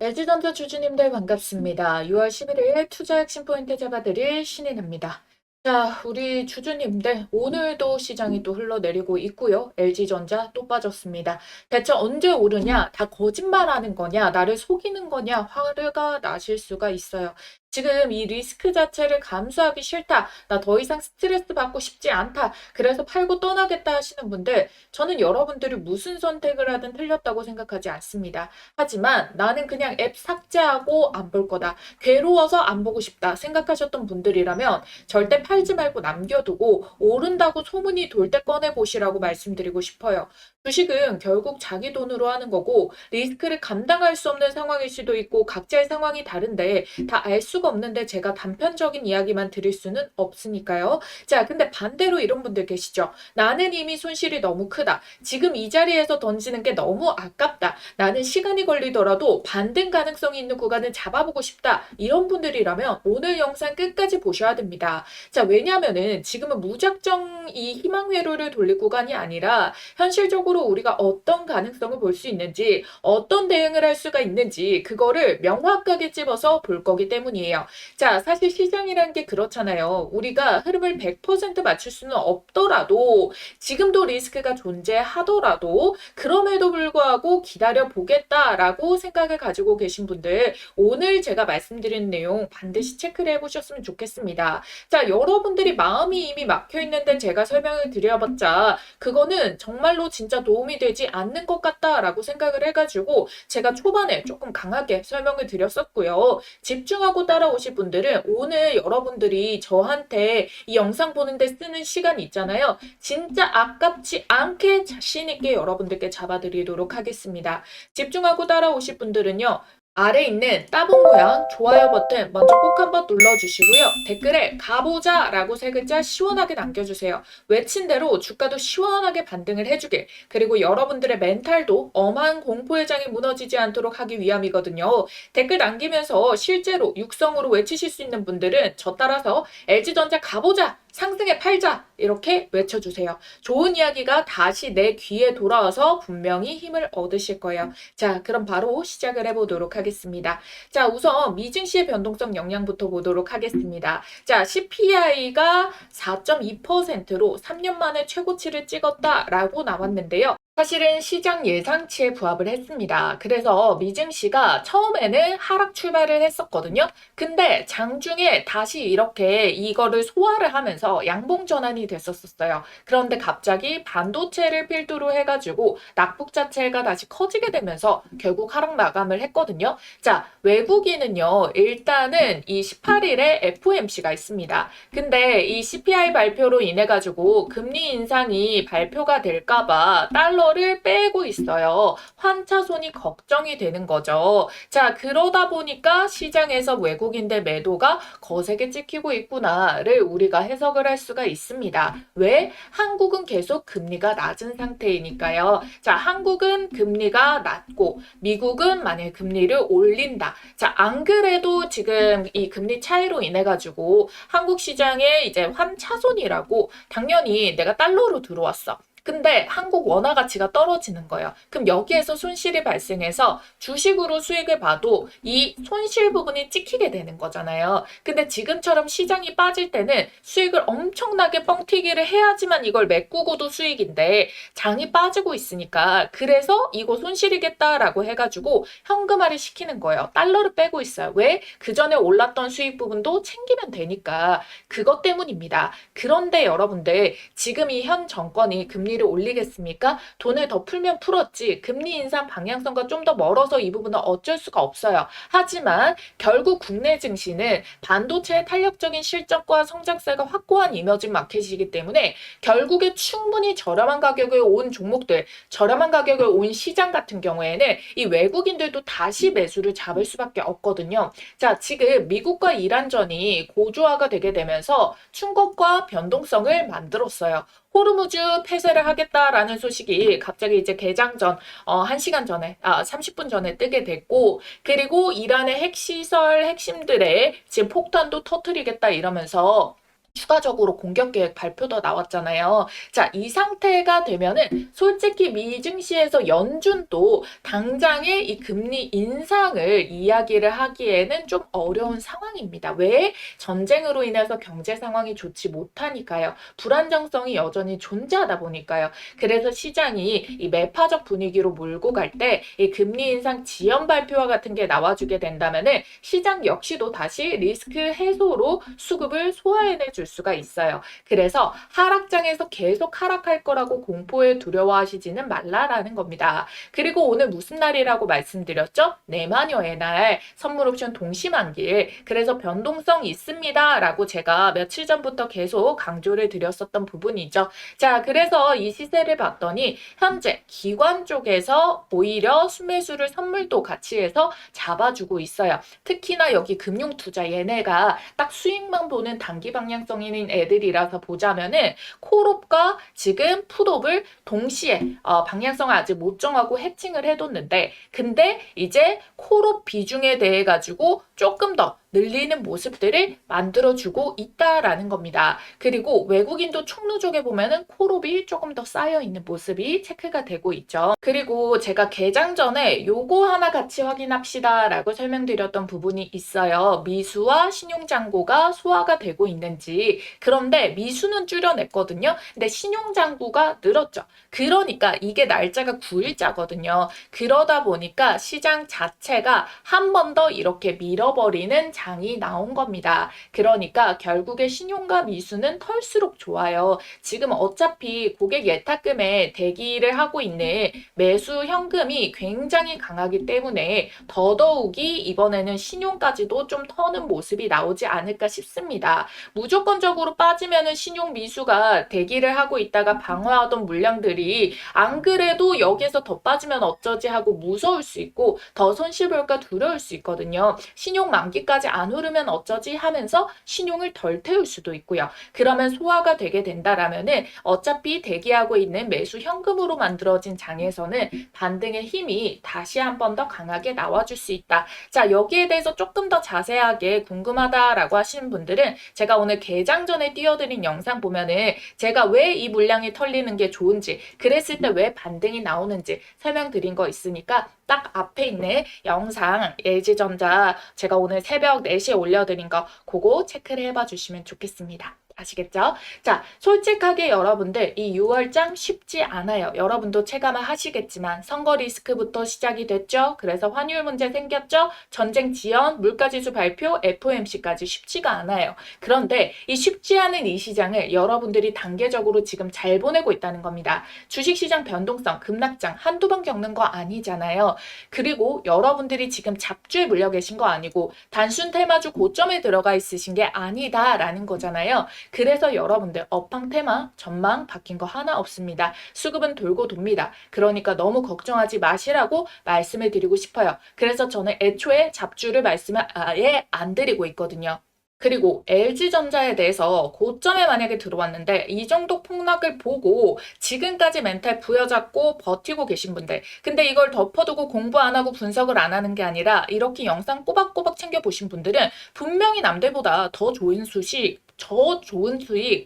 LG전자 주주님들 반갑습니다. 6월 11일 투자 핵심 포인트 잡아드릴 신인입니다. 자, 우리 주주님들 오늘도 시장이 또 흘러내리고 있고요. LG전자 또 빠졌습니다. 대체 언제 오르냐? 다 거짓말하는 거냐? 나를 속이는 거냐? 화가 나실 수가 있어요. 지금 이 리스크 자체를 감수하기 싫다. 나 더 이상 스트레스 받고 싶지 않다. 그래서 팔고 떠나겠다 하시는 분들, 저는 여러분들이 무슨 선택을 하든 틀렸다고 생각하지 않습니다. 하지만 나는 그냥 앱 삭제하고 안 볼 거다. 괴로워서 안 보고 싶다 생각하셨던 분들이라면 절대 팔지 말고 남겨두고 오른다고 소문이 돌 때 꺼내 보시라고 말씀드리고 싶어요. 주식은 결국 자기 돈으로 하는 거고 리스크를 감당할 수 없는 상황일 수도 있고 각자의 상황이 다른데 다 알 수가 없는데 제가 단편적인 이야기만 드릴 수는 없으니까요. 자, 근데 반대로 이런 분들 계시죠. 나는 이미 손실이 너무 크다. 지금 이 자리에서 던지는 게 너무 아깝다. 나는 시간이 걸리더라도 반등 가능성이 있는 구간을 잡아보고 싶다. 이런 분들이라면 오늘 영상 끝까지 보셔야 됩니다. 자, 왜냐하면은 지금은 무작정 이 희망 회로를 돌릴 구간이 아니라 현실적으로 우리가 어떤 가능성을 볼 수 있는지, 어떤 대응을 할 수가 있는지 그거를 명확하게 집어서 볼 거기 때문이에요. 자, 사실 시장이라는 게 그렇잖아요. 우리가 흐름을 100% 맞출 수는 없더라도 지금도 리스크가 존재하더라도 그럼에도 불구하고 기다려 보겠다라고 생각을 가지고 계신 분들 오늘 제가 말씀드린 내용 반드시 체크를 해보셨으면 좋겠습니다. 자, 여러분들이 마음이 이미 막혀 있는데 제가 설명을 드려봤자 그거는 정말로 진짜 도움이 되지 않는 것 같다라고 생각을 해가지고 제가 초반에 조금 강하게 설명을 드렸었고요. 집중하고 따라오실 분들은 오늘 여러분들이 저한테 이 영상 보는데 쓰는 시간 있잖아요. 진짜 아깝지 않게 자신 있게 여러분들께 잡아드리도록 하겠습니다. 집중하고 따라오실 분들은요. 아래 있는 따봉 모양 좋아요 버튼 먼저 꼭 한번 눌러주시고요. 댓글에 가보자 라고 세 글자 시원하게 남겨주세요. 외친 대로 주가도 시원하게 반등을 해주길, 그리고 여러분들의 멘탈도 엄한 공포의 장이 무너지지 않도록 하기 위함이거든요. 댓글 남기면서 실제로 육성으로 외치실 수 있는 분들은 저 따라서 LG전자 가보자! 상승에 팔자! 이렇게 외쳐주세요. 좋은 이야기가 다시 내 귀에 돌아와서 분명히 힘을 얻으실 거예요. 자, 그럼 바로 시작을 해보도록 하겠습니다. 자, 우선 미증시의 변동성 영향부터 보도록 하겠습니다. 자, CPI가 4.2%로 3년 만에 최고치를 찍었다라고 나왔는데요. 사실은 시장 예상치에 부합을 했습니다. 그래서 미증시가 처음에는 하락 출발을 했었거든요. 근데 장중에 다시 이렇게 이거를 소화를 하면서 양봉 전환이 됐었어요. 그런데 갑자기 반도체를 필두로 해가지고 낙폭 자체가 다시 커지게 되면서 결국 하락 마감을 했거든요. 자, 외국인은요, 일단은 이 18일에 FOMC가 있습니다. 근데 이 CPI 발표로 인해가지고 금리 인상이 발표가 될까봐 달러를 빼고 있어요. 환차손이 걱정이 되는 거죠. 자, 그러다 보니까 시장에서 외국인들 매도가 거세게 찍히고 있구나를 우리가 해석을 할 수가 있습니다. 왜? 한국은 계속 금리가 낮은 상태이니까요. 자, 한국은 금리가 낮고 미국은 만약에 금리를 올린다. 자, 안 그래도 지금 이 금리 차이로 인해 가지고 한국 시장에 이제 환차손이라고 당연히 내가 달러로 들어왔어. 근데 한국 원화 가치가 떨어지는 거예요. 그럼 여기에서 손실이 발생해서 주식으로 수익을 봐도 이 손실 부분이 찍히게 되는 거잖아요. 근데 지금처럼 시장이 빠질 때는 수익을 엄청나게 뻥튀기를 해야지만 이걸 메꾸고도 수익인데 장이 빠지고 있으니까 그래서 이거 손실이겠다라고 해가지고 현금화를 시키는 거예요. 달러를 빼고 있어요. 왜? 그 전에 올랐던 수익 부분도 챙기면 되니까 그것 때문입니다. 그런데 여러분들 지금 이 현 정권이 금리를 올리겠습니까? 돈을 더 풀면 풀었지 금리 인상 방향성과 좀 더 멀어서 이 부분은 어쩔 수가 없어요. 하지만 결국 국내 증시는 반도체의 탄력적인 실적과 성장세가 확고한 이머징 마켓이기 때문에 결국에 충분히 저렴한 가격에 온 종목들, 저렴한 가격에 온 시장 같은 경우에는 이 외국인들도 다시 매수를 잡을 수밖에 없거든요. 자, 지금 미국과 이란전이 고조화가 되게 되면서 충격과 변동성을 만들었어요. 호르무즈 폐쇄를 하겠다라는 소식이 갑자기 이제 개장 전 1시간 전에 30분 전에 뜨게 됐고, 그리고 이란의 핵시설 핵심들의 지금 폭탄도 터뜨리겠다 이러면서 추가적으로 공격 계획 발표도 나왔잖아요. 자, 이 상태가 되면은 솔직히 미 증시에서 연준도 당장에 이 금리 인상을 이야기를 하기에는 좀 어려운 상황입니다. 왜? 전쟁으로 인해서 경제 상황이 좋지 못하니까요. 불안정성이 여전히 존재하다 보니까요. 그래서 시장이 이 매파적 분위기로 몰고 갈 때 이 금리 인상 지연 발표와 같은 게 나와주게 된다면은 시장 역시도 다시 리스크 해소로 수급을 소화해내 줄 수가 있어요. 그래서 하락장에서 계속 하락할 거라고 공포에 두려워하시지는 말라라는 겁니다. 그리고 오늘 무슨 날이라고 말씀드렸죠? 내마녀의 날, 선물옵션 동시만기일. 그래서 변동성 있습니다 라고 제가 며칠 전부터 계속 강조를 드렸었던 부분이죠. 자, 그래서 이 시세를 봤더니 현재 기관 쪽에서 오히려 순매수를 선물도 같이 해서 잡아주고 있어요. 특히나 여기 금융투자 얘네가 딱 수익만 보는 단기 방향성 있는 애들이라서 보자면은 콜옵과 지금 풋옵을 동시에 방향성을 아직 못 정하고 해칭을 해뒀는데 근데 이제 콜옵 비중에 대해 가지고 조금 더 늘리는 모습들을 만들어주고 있다라는 겁니다. 그리고 외국인도 총누적에 보면은 콜옵이 조금 더 쌓여있는 모습이 체크가 되고 있죠. 그리고 제가 개장 전에 요거 하나 같이 확인합시다 라고 설명드렸던 부분이 있어요. 미수와 신용잔고가 소화가 되고 있는지. 그런데 미수는 줄여냈거든요. 근데 신용잔고가 늘었죠. 그러니까 이게 날짜가 9일자거든요. 그러다 보니까 시장 자체가 한 번 더 이렇게 밀어버리는 장이 나온 겁니다. 그러니까 결국에 신용과 미수는 털수록 좋아요. 지금 어차피 고객 예탁금에 대기를 하고 있는 매수 현금이 굉장히 강하기 때문에 더더욱이 이번에는 신용까지도 좀 터는 모습이 나오지 않을까 싶습니다. 무조건적으로 빠지면은 신용 미수가 대기를 하고 있다가 방어하던 물량들이 안 그래도 여기에서 더 빠지면 어쩌지 하고 무서울 수 있고 더 손실 볼까 두려울 수 있거든요. 신용 만기까지 안 오르면 어쩌지 하면서 신용을 덜 태울 수도 있고요. 그러면 소화가 되게 된다라면은 어차피 대기하고 있는 매수 현금으로 만들어진 장에서는 반등의 힘이 다시 한 번 더 강하게 나와줄 수 있다. 자, 여기에 대해서 조금 더 자세하게 궁금하다라고 하시는 분들은 제가 오늘 개장 전에 띄워드린 영상 보면은 제가 왜 이 물량이 털리는 게 좋은지 그랬을 때 왜 반등이 나오는지 설명드린 거 있으니까 딱 앞에 있는 영상 LG전자 제가 오늘 새벽 4시에 올려드린 거 그거 체크를 해봐 주시면 좋겠습니다. 아시겠죠? 자, 솔직하게 여러분들 이 6월장 쉽지 않아요. 여러분도 체감을 하시겠지만 선거 리스크부터 시작이 됐죠. 그래서 환율 문제 생겼죠. 전쟁 지연, 물가지수 발표, FOMC까지 쉽지가 않아요. 그런데 이 쉽지 않은 이 시장을 여러분들이 단계적으로 지금 잘 보내고 있다는 겁니다. 주식시장 변동성, 급락장 한두 번 겪는 거 아니잖아요. 그리고 여러분들이 지금 잡주에 물려 계신 거 아니고 단순 테마주 고점에 들어가 있으신 게 아니다라는 거잖아요. 그래서 여러분들 업황 테마 전망 바뀐 거 하나 없습니다. 수급은 돌고 돕니다. 그러니까 너무 걱정하지 마시라고 말씀을 드리고 싶어요. 그래서 저는 애초에 잡주를 말씀을 아예 안 드리고 있거든요. 그리고 LG전자에 대해서 고점에 만약에 들어왔는데 이 정도 폭락을 보고 지금까지 멘탈 부여잡고 버티고 계신 분들 근데 이걸 덮어두고 공부 안 하고 분석을 안 하는 게 아니라 이렇게 영상 꼬박꼬박 챙겨보신 분들은 분명히 남들보다 더 좋은 수익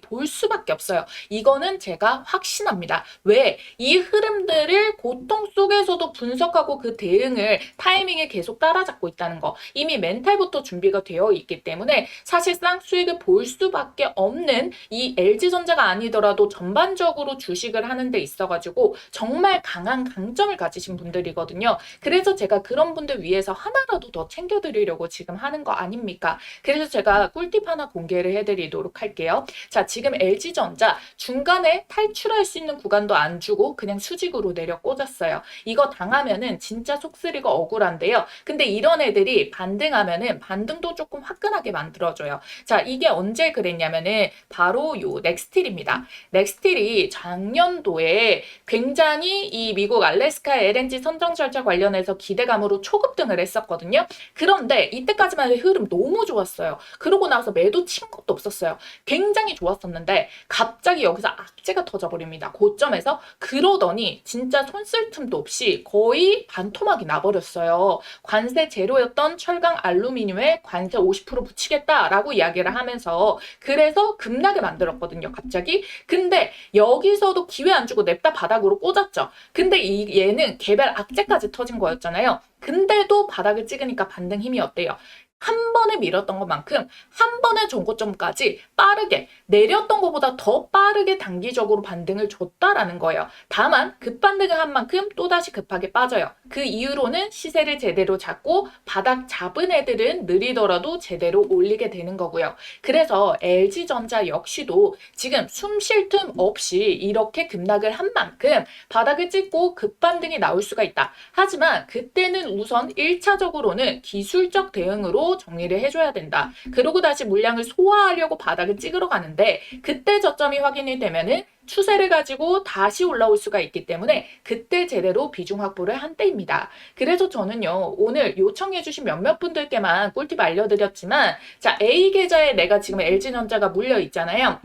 볼 수밖에 없어요. 이거는 제가 확신합니다. 왜? 이 흐름들을 고통 속에서도 분석하고 그 대응을 타이밍에 계속 따라잡고 있다는 거. 이미 멘탈부터 준비가 되어 있기 때문에 사실상 수익을 볼 수밖에 없는 이 LG전자가 아니더라도 전반적으로 주식을 하는 데 있어가지고 정말 강한 강점을 가지신 분들이거든요. 그래서 제가 그런 분들 위해서 하나라도 더 챙겨드리려고 지금 하는 거 아닙니까? 그래서 제가 꿀팁 하나 공개를 해드리도록 할게요. 자, 지금 LG전자 중간에 탈출할 수 있는 구간도 안 주고 그냥 수직으로 내려 꽂았어요. 이거 당하면은 진짜 속쓰리가 억울한데요. 근데 이런 애들이 반등하면은 반등도 조금 화끈하게 만들어줘요. 자, 이게 언제 그랬냐면은 바로 요 넥스틸입니다. 넥스틸이 작년도에 굉장히 이 미국 알래스카 LNG 선정 절차 관련해서 기대감으로 초급등을 했었거든요. 그런데 이때까지만 해도 흐름 너무 좋았어요. 그러고 나서 매도 친 것도 없었어요. 좋았었어요. 굉장히 좋았었는데 갑자기 여기서 악재가 터져버립니다. 고점에서. 그러더니 진짜 손 쓸 틈도 없이 거의 반토막이 나버렸어요. 관세 제로였던 철강 알루미늄에 관세 50% 붙이겠다라고 이야기를 하면서 그래서 급락을 만들었거든요. 갑자기. 근데 여기서도 기회 안 주고 냅다 바닥으로 꽂았죠. 근데 얘는 개별 악재까지 터진 거였잖아요. 근데도 바닥을 찍으니까 반등 힘이 어때요? 한 번에 밀었던 것만큼 한 번의 전고점까지 빠르게 내렸던 것보다 더 빠르게 단기적으로 반등을 줬다라는 거예요. 다만 급반등을 한 만큼 또다시 급하게 빠져요. 그 이후로는 시세를 제대로 잡고 바닥 잡은 애들은 느리더라도 제대로 올리게 되는 거고요. 그래서 LG전자 역시도 지금 숨 쉴 틈 없이 이렇게 급락을 한 만큼 바닥을 찍고 급반등이 나올 수가 있다. 하지만 그때는 우선 1차적으로는 기술적 대응으로 정리를 해줘야 된다. 그러고 다시 물량을 소화하려고 바닥을 찍으러 가는데 그때 저점이 확인이 되면은 추세를 가지고 다시 올라올 수가 있기 때문에 그때 제대로 비중 확보를 한 때입니다. 그래서 저는요, 오늘 요청해주신 몇몇 분들께만 꿀팁 알려드렸지만, 자, A 계좌에 내가 지금 LG전자가 물려 있잖아요.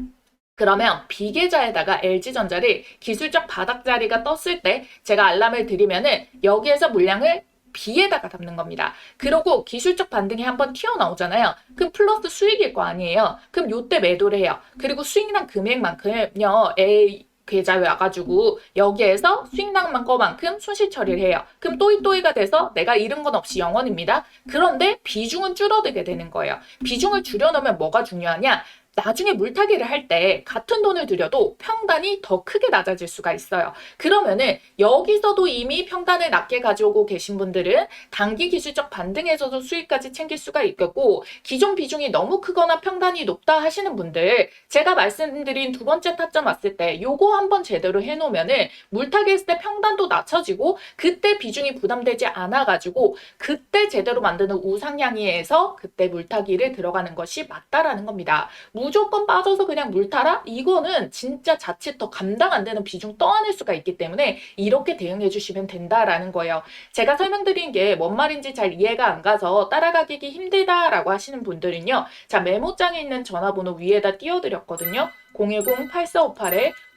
그러면 B계좌에다가 LG전자를 기술적 바닥 자리가 떴을 때 제가 알람을 드리면은 여기에서 물량을 B에다가 담는 겁니다. 그러고 기술적 반등이 한번 튀어나오잖아요. 그럼 플러스 수익일 거 아니에요. 그럼 요때 매도를 해요. 그리고 수익난 금액만큼요. A 계좌에 와가지고 여기에서 수익난 거만큼 손실 처리를 해요. 그럼 또이또이가 돼서 내가 잃은 건 없이 0원입니다. 그런데 비중은 줄어들게 되는 거예요. 비중을 줄여놓으면 뭐가 중요하냐? 나중에 물타기를 할 때 같은 돈을 들여도 평단이 더 크게 낮아질 수가 있어요. 그러면은 여기서도 이미 평단을 낮게 가져오고 계신 분들은 단기 기술적 반등에서도 수익까지 챙길 수가 있겠고, 기존 비중이 너무 크거나 평단이 높다 하시는 분들, 제가 말씀드린 두 번째 타점 왔을 때 요거 한번 제대로 해놓으면은 물타기 했을 때 평단도 낮춰지고 그때 비중이 부담되지 않아가지고 그때 제대로 만드는 우상향이에서 그때 물타기를 들어가는 것이 맞다라는 겁니다. 무조건 빠져서 그냥 물 타라? 이거는 진짜 자칫 더 감당 안 되는 비중 떠안을 수가 있기 때문에 이렇게 대응해 주시면 된다라는 거예요. 제가 설명드린 게 뭔 말인지 잘 이해가 안 가서 따라가기 힘들다라고 하시는 분들은요. 자, 메모장에 있는 전화번호 위에다 띄워드렸거든요.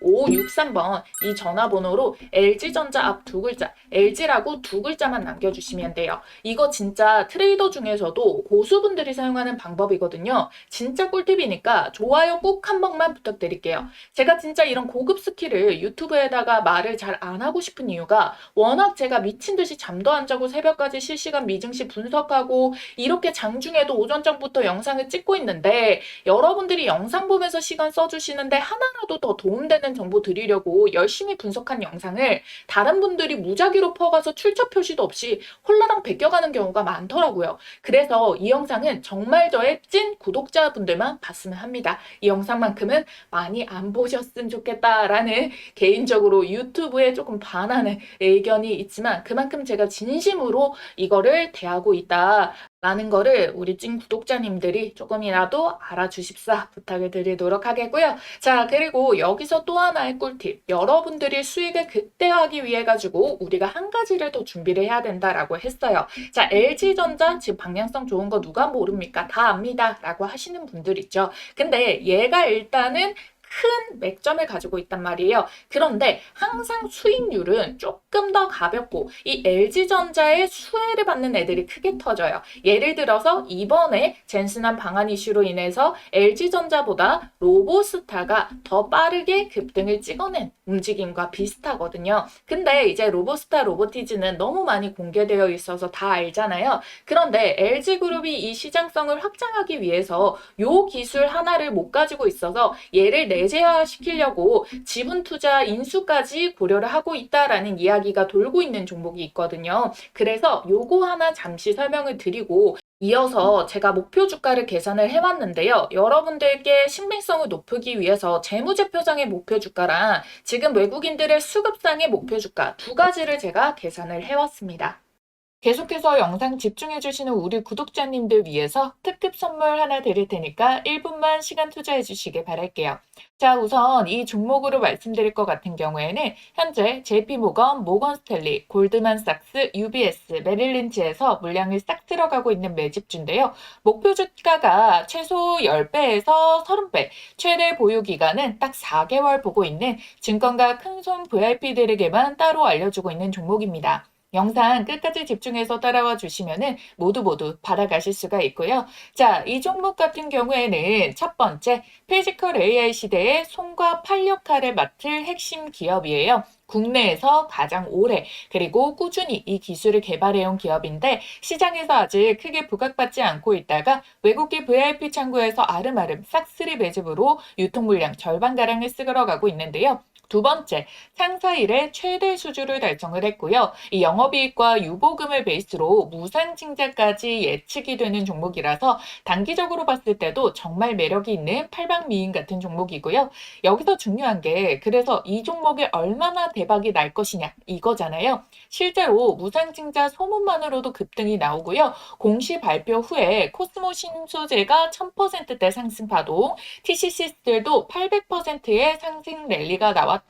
010-8458-5563번 이 전화번호로 LG전자 앞 두 글자, LG라고 두 글자만 남겨주시면 돼요. 이거 진짜 트레이더 중에서도 고수분들이 사용하는 방법이거든요. 진짜 꿀팁이니까 좋아요 꼭 한 번만 부탁드릴게요. 제가 진짜 이런 고급 스킬을 유튜브에다가 말을 잘 안 하고 싶은 이유가 워낙 제가 미친 듯이 잠도 안 자고 새벽까지 실시간 미증시 분석하고 이렇게 장중에도 오전장부터 영상을 찍고 있는데 여러분들이 영상 보면서 시간 써주시는데 하나라도 더 도움되는 정보 드리려고 열심히 분석한 영상을 다른 분들이 무작위로 퍼가서 출처 표시도 없이 홀라당 베껴가는 경우가 많더라고요. 그래서 이 영상은 정말 저의 찐 구독자분들만 봤으면 합니다. 이 영상만큼은 많이 안 보셨으면 좋겠다라는 개인적으로 유튜브에 조금 반하는 의견이 있지만 그만큼 제가 진심으로 이거를 대하고 있다. 라는 거를 우리 찐 구독자님들이 조금이라도 알아주십사 부탁을 드리도록 하겠고요. 자, 그리고 여기서 또 하나의 꿀팁. 여러분들이 수익을 극대화하기 위해 가지고 우리가 한 가지를 더 준비를 해야 된다라고 했어요. 자, LG전자 지금 방향성 좋은 거 누가 모릅니까? 다 압니다. 라고 하시는 분들 있죠. 근데 얘가 일단은 큰 맥점을 가지고 있단 말이에요. 그런데 항상 수익률은 조금 더 가볍고 이 LG전자의 수혜를 받는 애들이 크게 터져요. 예를 들어서 이번에 젠슨한 방한 이슈로 인해서 LG전자보다 로보스타가 더 빠르게 급등을 찍어낸 움직임과 비슷하거든요. 근데 이제 로보스타 로보티즈는 너무 많이 공개되어 있어서 다 알잖아요. 그런데 LG그룹이 이 시장성을 확장하기 위해서 요 기술 하나를 못 가지고 있어서 얘를 내재화시키려고 지분 투자 인수까지 고려를 하고 있다라는 이야기가 돌고 있는 종목이 있거든요. 그래서 요거 하나 잠시 설명을 드리고 이어서 제가 목표 주가를 계산을 해왔는데요. 여러분들께 신빙성을 높이기 위해서 재무제표상의 목표 주가랑 지금 외국인들의 수급상의 목표 주가 두 가지를 제가 계산을 해왔습니다. 계속해서 영상 집중해주시는 우리 구독자님들 위해서 특급 선물 하나 드릴 테니까 1분만 시간 투자해 주시길 바랄게요. 자, 우선 이 종목으로 말씀드릴 것 같은 경우에는 현재 JP모건, 모건스탠리, 골드만삭스, UBS, 메릴린치에서 물량이 싹 들어가고 있는 매집주인데요. 목표 주가가 최소 10배에서 30배, 최대 보유 기간은 딱 4개월 보고 있는 증권가 큰손 VIP들에게만 따로 알려주고 있는 종목입니다. 영상 끝까지 집중해서 따라와 주시면은 모두 받아가실 수가 있고요. 자, 이 종목 같은 경우에는 첫 번째, 피지컬 AI 시대의 손과 팔 역할을 맡을 핵심 기업이에요. 국내에서 가장 오래 그리고 꾸준히 이 기술을 개발해온 기업인데 시장에서 아직 크게 부각받지 않고 있다가 외국계 VIP 창구에서 아름아름 싹쓸이 매집으로 유통 물량 절반가량을 쓸어가고 있는데요. 두 번째, 상사 일의 최대 수주를 달성을 했고요. 이 영업이익과 유보금을 베이스로 무상증자까지 예측이 되는 종목이라서 단기적으로 봤을 때도 정말 매력이 있는 팔방미인 같은 종목이고요. 여기서 중요한 게 그래서 이 종목이 얼마나 대박이 날 것이냐 이거잖아요. 실제로 무상증자 소문만으로도 급등이 나오고요. 공시 발표 후에 코스모 신소재가 1000%대 상승 파동, TCC들도 800%의 상승 랠리가 나왔죠.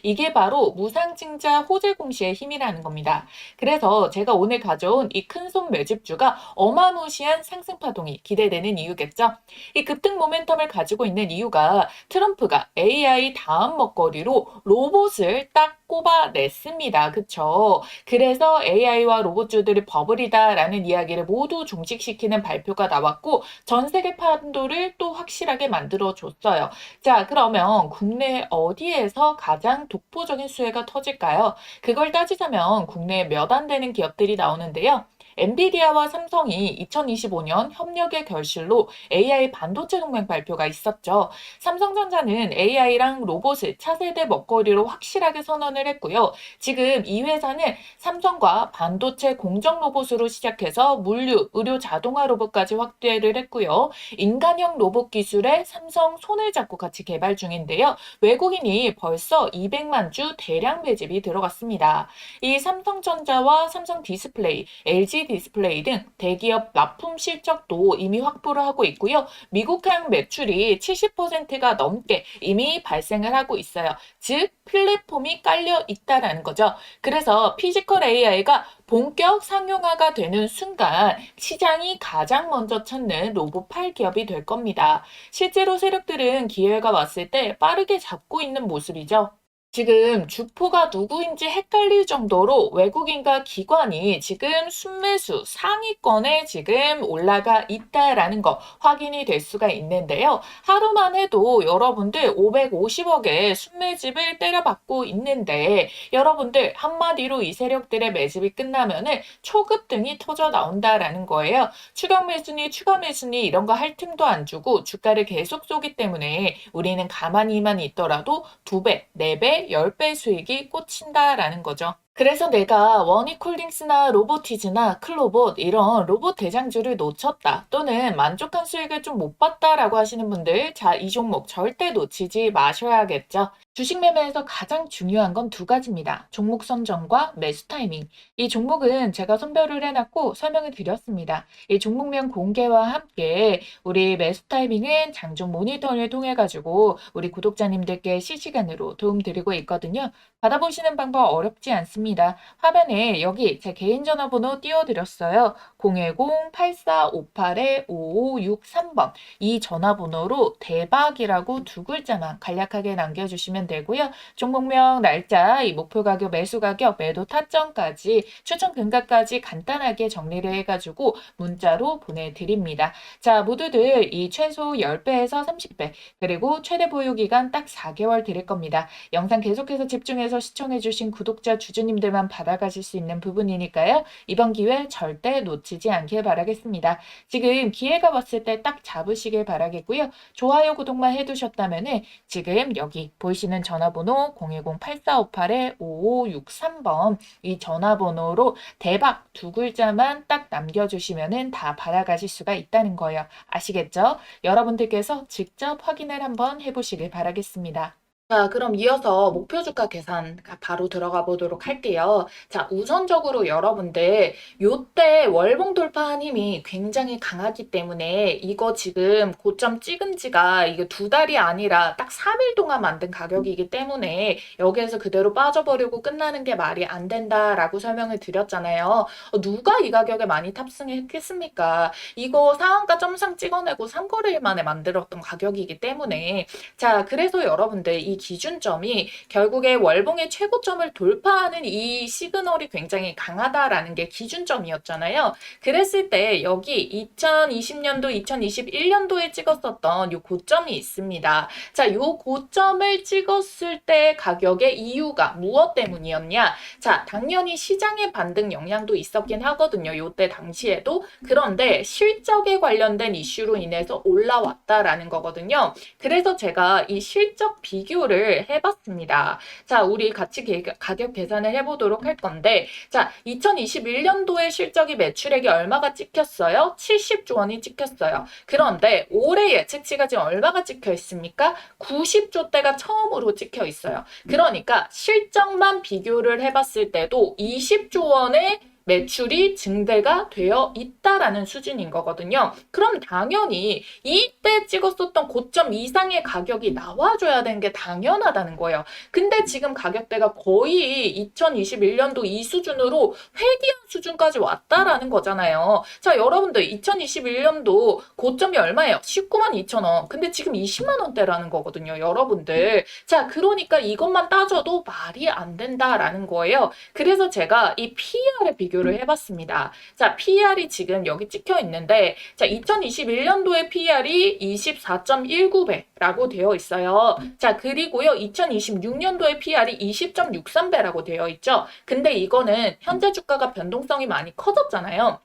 이게 바로 무상증자 호재 공시의 힘이라는 겁니다. 그래서 제가 오늘 가져온 이 큰손 매집주가 어마무시한 상승 파동이 기대되는 이유겠죠. 이 급등 모멘텀을 가지고 있는 이유가 트럼프가 AI 다음 먹거리로 로봇을 딱 꼽아냈습니다. 그쵸? 그래서 AI와 로봇주들이 버블이다라는 이야기를 모두 종식시키는 발표가 나왔고 전 세계 판도를 또 확실하게 만들어줬어요. 자, 그러면 국내 어디에서 가장 독보적인 수혜가 터질까요? 그걸 따지자면 국내에 몇 안 되는 기업들이 나오는데요. 엔비디아와 삼성이 2025년 협력의 결실로 AI 반도체 동맹 발표가 있었죠. 삼성전자는 AI랑 로봇을 차세대 먹거리로 확실하게 선언을 했고요. 지금 이 회사는 삼성과 반도체 공정 로봇으로 시작해서 물류, 의료 자동화 로봇까지 확대를 했고요. 인간형 로봇 기술에 삼성 손을 잡고 같이 개발 중인데요. 외국인이 벌써 200만 주 대량 배집이 들어갔습니다. 이 삼성전자와 삼성 디스플레이, LG 디스플레이 등 대기업 납품 실적도 이미 확보를 하고 있고요. 미국행 매출이 70%가 넘게 이미 발생을 하고 있어요. 즉 플랫폼이 깔려 있다라는 거죠. 그래서 피지컬 AI가 본격 상용화가 되는 순간 시장이 가장 먼저 찾는 로봇 8 기업이 될 겁니다. 실제로 세력들은 기회가 왔을 때 빠르게 잡고 있는 모습이죠. 지금 주포가 누구인지 헷갈릴 정도로 외국인과 기관이 지금 순매수 상위권에 지금 올라가 있다라는 거 확인이 될 수가 있는데요. 하루만 해도 여러분들 550억의 순매집을 때려받고 있는데 여러분들 한마디로 이 세력들의 매집이 끝나면은 초급등이 터져 나온다라는 거예요. 추격 매수니 추가 매수니 이런 거 할 틈도 안 주고 주가를 계속 쏘기 때문에 우리는 가만히만 있더라도 2배, 4배, 10배 수익이 꽂힌다라는 거죠. 그래서 내가 워니콜딩스나 로보티즈나 클로봇 이런 로봇 대장주를 놓쳤다 또는 만족한 수익을 좀 못 봤다라고 하시는 분들 자, 이 종목 절대 놓치지 마셔야겠죠. 주식 매매에서 가장 중요한 건 두 가지입니다. 종목 선정과 매수 타이밍. 이 종목은 제가 선별을 해놨고 설명을 드렸습니다. 이 종목명 공개와 함께 우리 매수 타이밍은 장중 모니터를 통해 가지고 우리 구독자님들께 실시간으로 도움드리고 있거든요. 받아보시는 방법 어렵지 않습니다. 화면에 여기 제 개인 전화번호 띄워드렸어요. 010-8458-5563번 이 전화번호로 대박이라고 두 글자만 간략하게 남겨주시면 되고요. 종목명, 날짜, 이 목표 가격, 매수 가격, 매도 타점까지 추천 금액까지 간단하게 정리를 해가지고 문자로 보내드립니다. 자, 모두들 이 최소 10배에서 30배 그리고 최대 보유 기간 딱 4개월 드릴 겁니다. 영상 계속해서 집중해서 시청해주신 구독자 주주님들만 받아가실 수 있는 부분이니까요. 이번 기회 절대 놓치지 않길 바라겠습니다. 지금 기회가 왔을 때 딱 잡으시길 바라겠고요. 좋아요, 구독만 해두셨다면 지금 여기 보이시는 전화번호 010-8458-5563번 이 전화번호로 대박 두 글자만 딱 남겨주시면 다 받아가실 수가 있다는 거예요. 아시겠죠? 여러분들께서 직접 확인을 한번 해보시길 바라겠습니다. 자, 그럼 이어서 목표 주가 계산 바로 들어가 보도록 할게요. 자, 우선적으로 여러분들 요때 월봉 돌파한 힘이 굉장히 강하기 때문에 이거 지금 고점 찍은 지가 이게 2달이 아니라 딱 3일 동안 만든 가격이기 때문에 여기에서 그대로 빠져버리고 끝나는 게 말이 안 된다라고 설명을 드렸잖아요. 누가 이 가격에 많이 탑승했겠습니까? 이거 상한가 점상 찍어내고 3거래일 만에 만들었던 가격이기 때문에 자, 그래서 여러분들 이 기준점이 결국에 월봉의 최고점을 돌파하는 이 시그널이 굉장히 강하다라는 게 기준점이었잖아요. 그랬을 때 여기 2020년도, 2021년도에 찍었었던 요 고점이 있습니다. 자, 요 고점을 찍었을 때 가격의 이유가 무엇 때문이었냐? 자, 당연히 시장의 반등 영향도 있었긴 하거든요. 요때 당시에도. 그런데 실적에 관련된 이슈로 인해서 올라왔다라는 거거든요. 그래서 제가 이 실적 비교를 해봤습니다. 자, 우리 같이 가격 계산을 해보도록 할 건데, 자, 2021년도에 실적이 매출액이 얼마가 찍혔어요? 70조 원이 찍혔어요. 그런데 올해 예측치가 지금 얼마가 찍혀 있습니까? 90조대가 처음으로 찍혀 있어요. 그러니까 실적만 비교를 해봤을 때도 20조 원의 매출이 증대가 되어 있다라는 수준인 거거든요. 그럼 당연히 이때 찍었었던 고점 이상의 가격이 나와줘야 되는 게 당연하다는 거예요. 근데 지금 가격대가 거의 2021년도 이 수준으로 회귀한 수준까지 왔다라는 거잖아요. 자, 여러분들 2021년도 고점이 얼마예요? 19만 2천 원. 근데 지금 20만 원대라는 거거든요, 여러분들. 자, 그러니까 이것만 따져도 말이 안 된다라는 거예요. 그래서 제가 이 PER에 비교를 해봤습니다. 자, PER이 지금 여기 찍혀 있는데, 자, 2021년도에 PER이 24.19배라고 되어 있어요. 자, 그리고요, 2026년도에 PER이 20.63배라고 되어 있죠. 근데 이거는 현재 주가가 변동성이 많이 커졌잖아요.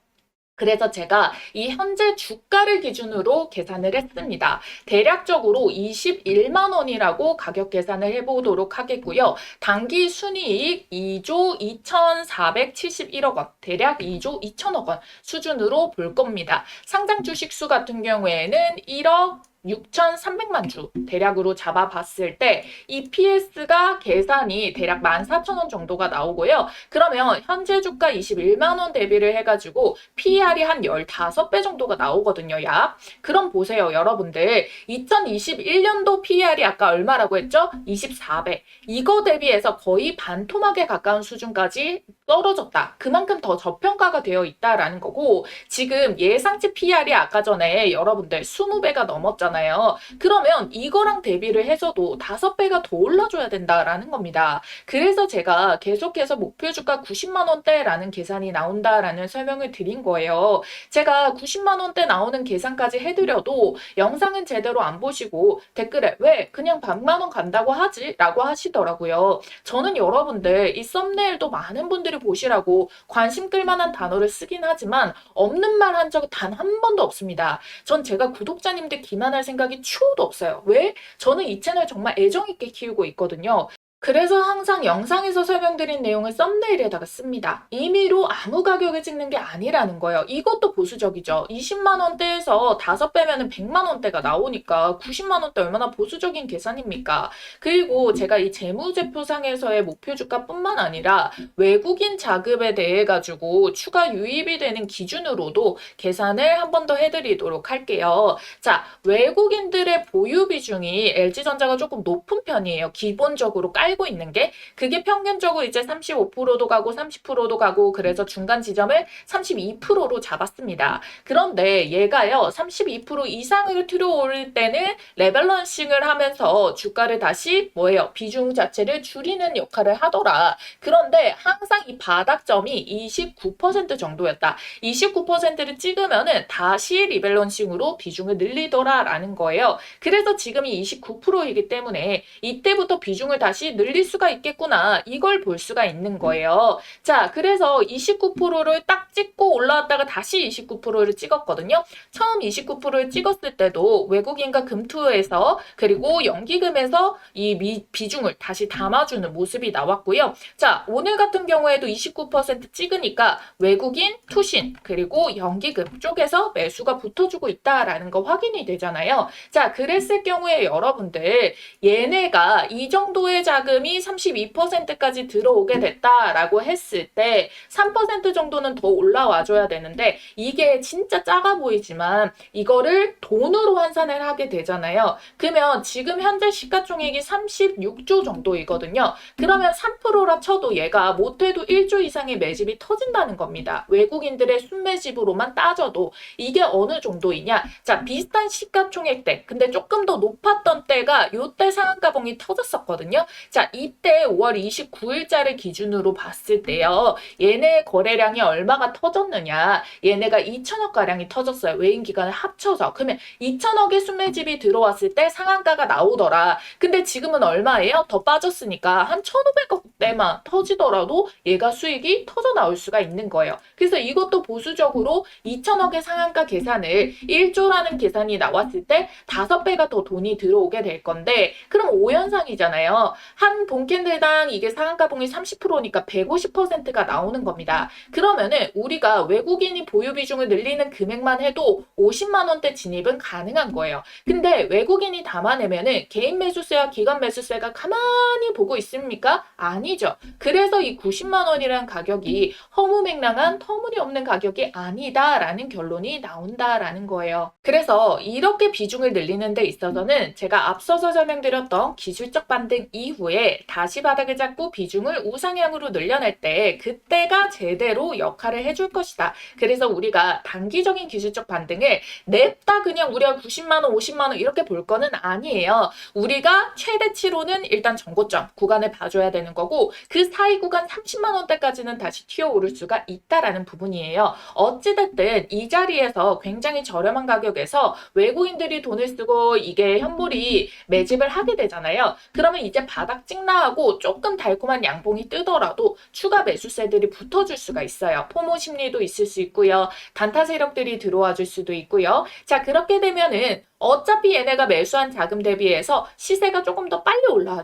그래서 제가 이 현재 주가를 기준으로 계산을 했습니다. 대략적으로 21만 원이라고 가격 계산을 해보도록 하겠고요. 단기 순이익 2조 2,471억 원, 대략 2조 2천억 원 수준으로 볼 겁니다. 상장 주식수 같은 경우에는 1억 6,300만 주 대략으로 잡아봤을 때 EPS가 계산이 대략 14,000원 정도가 나오고요. 그러면 현재 주가 21만 원 대비를 해가지고 PER이 한 15배 정도가 나오거든요. 약. 그럼 보세요, 여러분들. 2021년도 PER이 아까 얼마라고 했죠? 24배. 이거 대비해서 거의 반토막에 가까운 수준까지 떨어졌다. 그만큼 더 저평가가 되어 있다라는 거고 지금 예상치 PER이 아까 전에 여러분들 20배가 넘었잖아요. 그러면 이거랑 대비를 해서도 5배가 더 올라줘야 된다라는 겁니다. 그래서 제가 계속해서 목표 주가 90만 원대라는 계산이 나온다라는 설명을 드린 거예요. 제가 90만 원대 나오는 계산까지 해드려도 영상은 제대로 안 보시고 댓글에 왜 그냥 100만 원 간다고 하지? 라고 하시더라고요. 저는 여러분들 이 썸네일도 많은 분들이 보시라고 관심 끌만한 단어를 쓰긴 하지만 없는 말 한 적 단 한 번도 없습니다. 전 제가 구독자님들 기만할 생각이 추호도 없어요. 왜? 저는 이 채널 정말 애정 있게 키우고 있거든요. 그래서 항상 영상에서 설명드린 내용을 썸네일에다가 씁니다. 임의로 아무 가격에 찍는 게 아니라는 거예요. 이것도 보수적이죠. 20만 원대에서 5배면은 100만 원대가 나오니까 90만 원대 얼마나 보수적인 계산입니까? 그리고 제가 이 재무제표상에서의 목표 주가뿐만 아니라 외국인 자금에 대해 가지고 추가 유입이 되는 기준으로도 계산을 한 번 더 해드리도록 할게요. 자, 외국인들의 보유 비중이 LG전자가 조금 높은 편이에요. 기본적으로 깔고 있는 게 그게 평균적으로 이제 35%도 가고 30%도 가고 그래서 중간 지점을 32%로 잡았습니다. 그런데 얘가요 32% 이상으로 들어올 때는 레밸런싱을 하면서 주가를 다시 뭐예요? 비중 자체를 줄이는 역할을 하더라. 그런데 항상 이 바닥점이 29% 정도였다. 29%를 찍으면은 다시 리밸런싱으로 비중을 늘리더라라는 거예요. 그래서 지금이 29%이기 때문에 이때부터 비중을 다시 늘릴 수가 있겠구나. 이걸 볼 수가 있는 거예요. 자, 그래서 29%를 딱 찍고 올라왔다가 다시 29%를 찍었거든요. 처음 29%를 찍었을 때도 외국인과 금투에서 그리고 연기금에서 이 비중을 다시 담아주는 모습이 나왔고요. 자, 오늘 같은 경우에도 29% 찍으니까 외국인, 투신, 그리고 연기금 쪽에서 매수가 붙어주고 있다라는 거 확인이 되잖아요. 자, 그랬을 경우에 여러분들 얘네가 이 정도의 자금이 32%까지 들어오게 됐다라고 했을 때 3% 정도는 더 올라와줘야 되는데 이게 진짜 작아 보이지만 이거를 돈으로 환산을 하게 되잖아요. 그러면 지금 현재 시가총액이 36조 정도이거든요. 그러면 3%라 쳐도 얘가 못해도 1조 이상의 매집이 터진다는 겁니다. 외국인들의 순매집으로만 따져도 이게 어느 정도이냐? 자, 비슷한 시가총액 때 근데 조금 더 높았던 때가 요때 상한가봉이 터졌었거든요. 자, 이때 5월 29일자를 기준으로 봤을 때요. 얘네 거래량이 얼마가 터졌느냐? 얘네가 2천억 가량이 터졌어요. 외인 기간을 합쳐서. 그러면 2천억의 순매집이 들어왔을 때 상한가가 나오더라. 근데 지금은 얼마예요? 더 빠졌으니까 한 1,500억대만 터지더라도 얘가 수익이 터져 나올 수가 있는 거예요. 그래서 이것도 보수적으로 2천억의 상한가 계산을 1조라는 계산이 나왔을 때 5배가 더 돈이 들어오게 될 건데 그럼 5연상이잖아요. 한 본캔들당 이게 상한가봉이 30%니까 150%가 나오는 겁니다. 그러면은 우리가 외국인이 보유 비중을 늘리는 금액만 해도 50만 원대 진입은 가능한 거예요. 근데 외국인이 담아내면은 개인 매수세와 기관 매수세가 가만히 보고 있습니까? 아니죠. 그래서 이 90만 원이라는 가격이 허무맹랑한 터무니없는 가격이 아니다라는 결론이 나온다라는 거예요. 그래서 이렇게 비중을 늘리는 데 있어서는 제가 앞서서 설명드렸던 기술적 반등 이후에 다시 바닥을 잡고 비중을 우상향으로 늘려낼 때 그때가 제대로 역할을 해줄 것이다. 그래서 우리가 단기적인 기술적 반등을 냅다 그냥 우리가 90만 원, 50만 원 이렇게 볼 거는 아니에요. 우리가 최대치로는 일단 전고점 구간을 봐줘야 되는 거고 그 사이 구간 30만 원대까지는 다시 튀어오를 수가 있다라는 부분이에요. 어찌됐든 이 자리에서 굉장히 저렴한 가격에서 외국인들이 돈을 쓰고 이게 현물이 매집을 하게 되잖아요. 그러면 이제 바닥 찍나하고 조금 달콤한 양봉이 뜨더라도 추가 매수세들이 붙어줄 수가 있어요. 포모 심리도 있을 수 있고요. 단타 세력들이 들어와 줄 수도 있고요. 자, 그렇게 되면은 어차피 얘네가 매수한 자금 대비해서 시세가 조금 더 빨리 올라와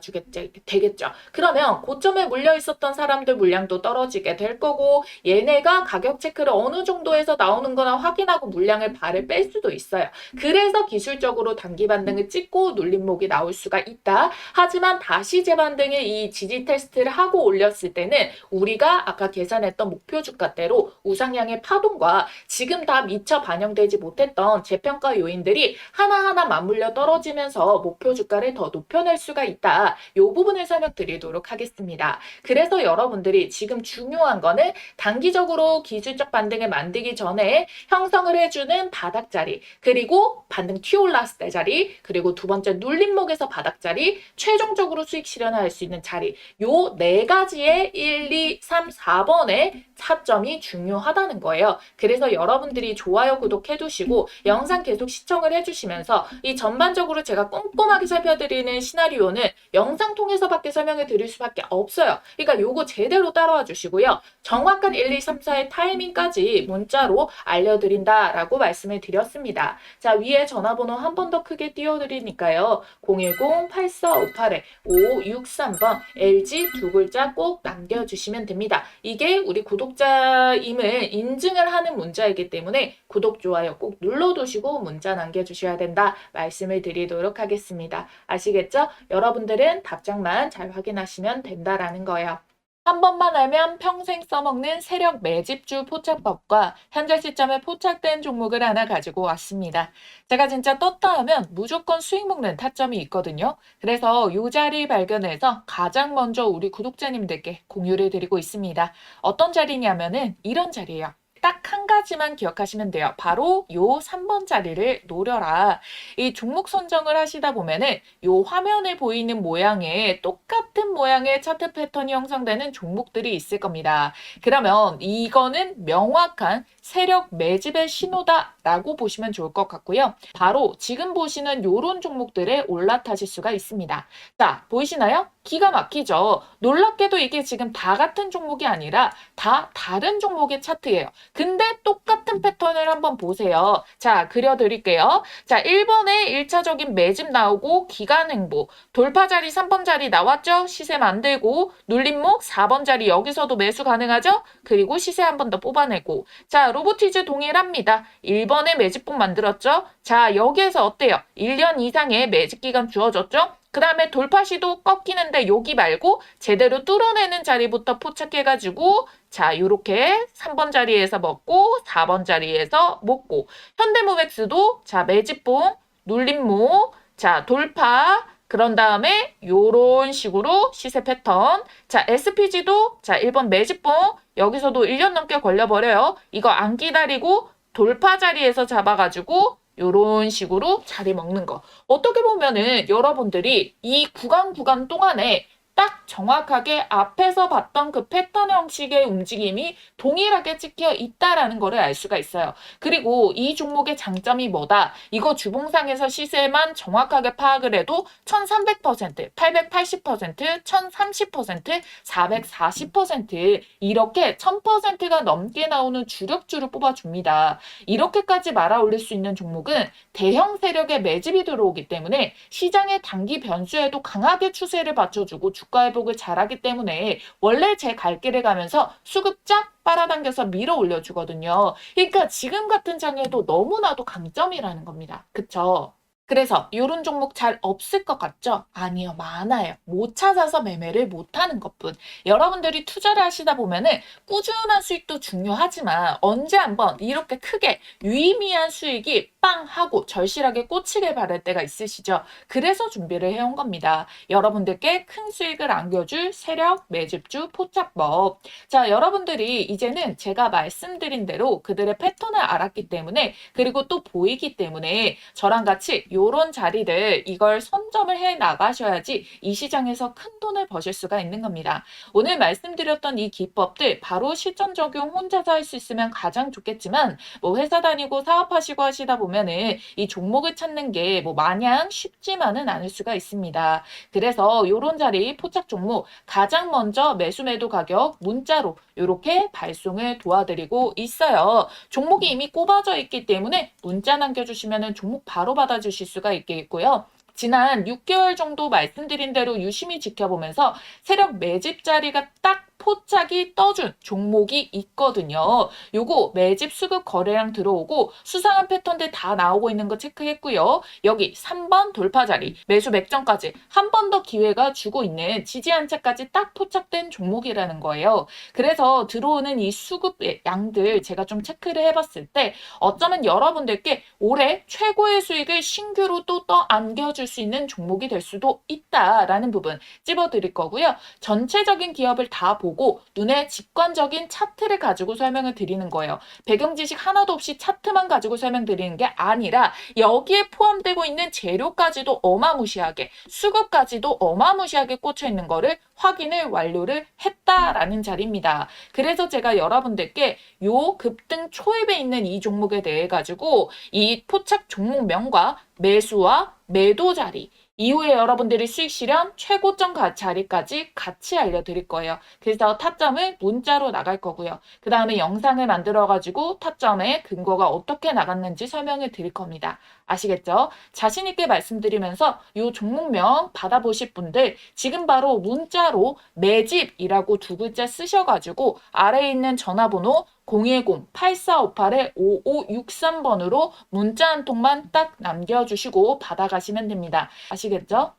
되겠죠. 그러면 고점에 물려 있었던 사람들 물량도 떨어지게 될 거고 얘네가 가격 체크를 어느 정도에서 나오는 거나 확인하고 물량을 발을 뺄 수도 있어요. 그래서 기술적으로 단기 반등을 찍고 눌림목이 나올 수가 있다. 하지만 다시 재반등의 이 지지 테스트를 하고 올렸을 때는 우리가 아까 계산했던 목표 주가대로 우상향의 파동과 지금 다 미처 반영되지 못했던 재평가 요인들이 하나하나 맞물려 떨어지면서 목표 주가를 더 높여낼 수가 있다. 이 부분을 설명드리도록 하겠습니다. 그래서 여러분들이 지금 중요한 거는 단기적으로 기술적 반등을 만들기 전에 형성을 해주는 바닥자리, 그리고 반등 튀어올랐을 때 자리, 그리고 두 번째 눌림목에서 바닥자리, 최종적으로 수익 실현할 수 있는 자리, 요 네 가지의 1, 2, 3, 4번의 차점이 중요하다는 거예요. 그래서 여러분들이 좋아요, 구독 해두시고 영상 계속 시청을 해주시면서 이 전반적으로 제가 꼼꼼하게 살펴드리는 시나리오는 영상 통해서밖에 설명을 드릴 수밖에 없어요. 그러니까 요거 제대로 따라와 주시고요. 정확한 1, 2, 3, 4의 타이밍까지 문자로 알려드린다라고 말씀을 드렸습니다. 자, 위에 전화번호 한 번 더 크게 띄워드리니까요. 010-8458-5663번 LG 두 글자 꼭 남겨주시면 됩니다. 이게 우리 구독자임을 인증을 하는 문자이기 때문에 구독, 좋아요 꼭 눌러두시고 문자 남겨주셔야 된다 말씀을 드리도록 하겠습니다. 아시겠죠? 여러분들은 답장만 잘 확인하시면 된다라는 거예요. 한 번만 알면 평생 써먹는 세력 매집주 포착법과 현재 시점에 포착된 종목을 하나 가지고 왔습니다. 제가 진짜 떴다 하면 무조건 수익 먹는 타점이 있거든요. 그래서 이 자리 발견해서 가장 먼저 우리 구독자님들께 공유를 드리고 있습니다. 어떤 자리냐면은 이런 자리예요. 딱 한 가지만 기억하시면 돼요. 바로 요 3번 자리를 노려라. 이 종목 선정을 하시다 보면은 요 화면에 보이는 모양의 똑같은 모양의 차트 패턴이 형성되는 종목들이 있을 겁니다. 그러면 이거는 명확한 세력 매집의 신호다라고 보시면 좋을 것 같고요. 바로 지금 보시는 요런 종목들에 올라타실 수가 있습니다. 자, 보이시나요? 기가 막히죠. 놀랍게도 이게 지금 다 같은 종목이 아니라 다 다른 종목의 차트예요. 근데 똑같은 패턴을 한번 보세요. 자, 그려드릴게요. 자, 1번에 1차적인 매집 나오고 기간 횡보, 돌파 자리 3번 자리 나왔죠? 시세 만들고 눌림목 4번 자리 여기서도 매수 가능하죠? 그리고 시세 한 번 더 뽑아내고 자, 로보티즈 동일합니다. 1번에 매집봉 만들었죠? 자, 여기에서 어때요? 1년 이상의 매집 기간 주어졌죠? 그 다음에 돌파 시도 꺾이는데 여기 말고 제대로 뚫어내는 자리부터 포착해가지고 자, 요렇게 3번 자리에서 먹고 4번 자리에서 먹고 현대모백스도 자, 매집봉, 눌림목, 자, 돌파 그런 다음에 요런 식으로 시세 패턴 자, SPG도 자, 1번 매집봉 여기서도 1년 넘게 걸려버려요. 이거 안 기다리고 돌파 자리에서 잡아가지고 요런 식으로 자리 먹는 거. 어떻게 보면은 여러분들이 이 구간 동안에 딱 정확하게 앞에서 봤던 그 패턴 형식의 움직임이 동일하게 찍혀 있다라는 거를 알 수가 있어요. 그리고 이 종목의 장점이 뭐다? 이거 주봉상에서 시세만 정확하게 파악을 해도 1300%, 880%, 1030%, 440% 이렇게 1000%가 넘게 나오는 주력주를 뽑아줍니다. 이렇게까지 말아 올릴 수 있는 종목은 대형 세력의 매집이 들어오기 때문에 시장의 단기 변수에도 강하게 추세를 받쳐주고 주가 회복을 잘하기 때문에 원래 제 갈 길을 가면서 수급 쫙 빨아당겨서 밀어 올려주거든요. 그러니까 지금 같은 장에도 너무나도 강점이라는 겁니다. 그쵸? 그래서 이런 종목 잘 없을 것 같죠? 아니요, 많아요. 못 찾아서 매매를 못하는 것뿐. 여러분들이 투자를 하시다 보면은 꾸준한 수익도 중요하지만 언제 한번 이렇게 크게 유의미한 수익이 빵 하고 절실하게 꽂히길 바랄 때가 있으시죠? 그래서 준비를 해온 겁니다. 여러분들께 큰 수익을 안겨줄 세력 매집주 포착법. 자, 여러분들이 이제는 제가 말씀드린 대로 그들의 패턴을 알았기 때문에 그리고 또 보이기 때문에 저랑 같이 요런 자리를 이걸 선점을 해 나가셔야지 이 시장에서 큰 돈을 버실 수가 있는 겁니다. 오늘 말씀드렸던 이 기법들 바로 실전 적용 혼자서 할 수 있으면 가장 좋겠지만 뭐 회사 다니고 사업하시고 하시다 보면은 이 종목을 찾는 게 뭐 마냥 쉽지만은 않을 수가 있습니다. 그래서 요런 자리 포착 종목 가장 먼저 매수 매도 가격 문자로 이렇게 발송을 도와드리고 있어요. 종목이 이미 꼽아져 있기 때문에 문자 남겨주시면 종목 바로 받아주실 수가 있겠고요. 지난 6개월 정도 말씀드린 대로 유심히 지켜보면서 세력 매집 자리가 딱 포착이 떠준 종목이 있거든요. 요거 매집 수급 거래량 들어오고 수상한 패턴들 다 나오고 있는 거 체크했고요. 여기 3번 돌파 자리 매수 맥점까지 한 번 더 기회가 주고 있는 지지 한차까지 딱 포착된 종목이라는 거예요. 그래서 들어오는 이 수급의 양들 제가 좀 체크를 해봤을 때 어쩌면 여러분들께 올해 최고의 수익을 신규로 또 안겨줄 수 있는 종목이 될 수도 있다라는 부분 찝어드릴 거고요. 전체적인 기업을 다 보고 눈에 직관적인 차트를 가지고 설명을 드리는 거예요. 배경 지식 하나도 없이 차트만 가지고 설명드리는 게 아니라 여기에 포함되고 있는 재료까지도 어마무시하게 수급까지도 어마무시하게 꽂혀 있는 거를 확인을 완료를 했다라는 자리입니다. 그래서 제가 여러분들께 요 급등 초입에 있는 이 종목에 대해 가지고 이 포착 종목명과 매수와 매도 자리 이후에 여러분들이 수익 실현 최고점 자리까지 같이 알려드릴 거예요. 그래서 타점을 문자로 나갈 거고요. 그 다음에 영상을 만들어가지고 타점의 근거가 어떻게 나갔는지 설명을 드릴 겁니다. 아시겠죠? 자신 있게 말씀드리면서 이 종목명 받아보실 분들 지금 바로 문자로 매집이라고 두 글자 쓰셔가지고 아래에 있는 전화번호 010-8458-5563번으로 문자 한 통만 딱 남겨주시고 받아가시면 됩니다. 아시겠죠?